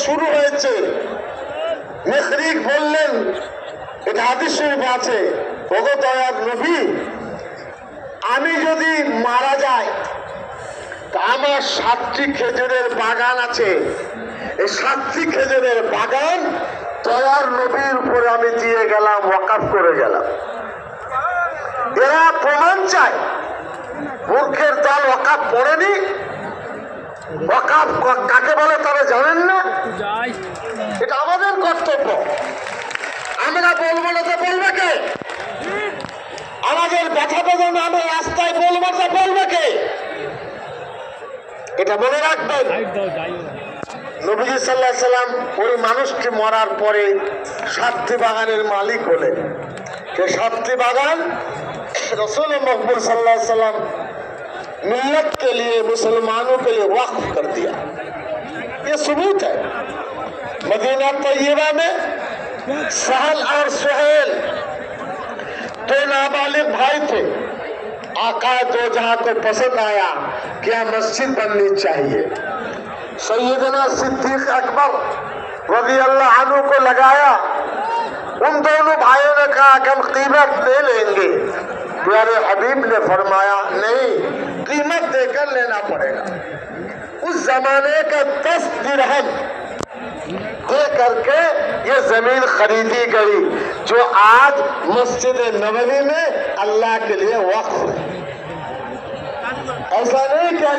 শুরু হয়েছে। মুখরিক বললেন, এটা হাদিস শরীফে আছে, ওগো দয়ার নবী, আমি যদি মারা যাই তা আমার 7টি খেজুরের বাগান আছে, এই 7টি খেজুরের বাগান দয়ার নবীর উপরে আমি দিয়ে গেলাম, ওয়াকফ করে গেলাম। এরা প্রমাণ চায়, মূর্খের দল ওয়াকফ পড়েনি। ওয়াকফ কাকে বলে তারা জানেন না। এটা আমাদের কর্তব্য, আমরা বলবো না তো বলবে কে? আমাদের ব্যথা বেদনা আমরা রাস্তায় বলবো তো বলবে কে? এটা মনে রাখবেন। নবীজি সাল্লাল্লাহু আলাইহি সাল্লাম ওই মানুষটি মরার পরে 7টি বাগানের মালিক হলেন। এই 7টি बागान रसूल मकबूल सल्लल्लाहु अलैहि वसल्लम मिल्लत के लिए, मुसलमानों के लिए वक्फ कर दिया। ये सबूत है। मदीना तैयबा में सहल और सुहेल 2 नाबालिग भाई थे। आका दो जहां को पसंद आया क्या मस्जिद बननी चाहिए। सैयदना सिद्दीक अकबर रज़ी अल्लाह अन्हु को लगाया। उन दोनों भाइयों ने कहा कि हम कीमत ले लेंगे। प्यारे हबीब ने फरमाया नहीं, कीमत देकर लेना पड़ेगा। उस जमाने का 10 दिरहम दे करके ये जमीन खरीदी गई, जो आज मस्जिद नबवी में अल्लाह के लिए वक्फ है। ऐसा नहीं क्या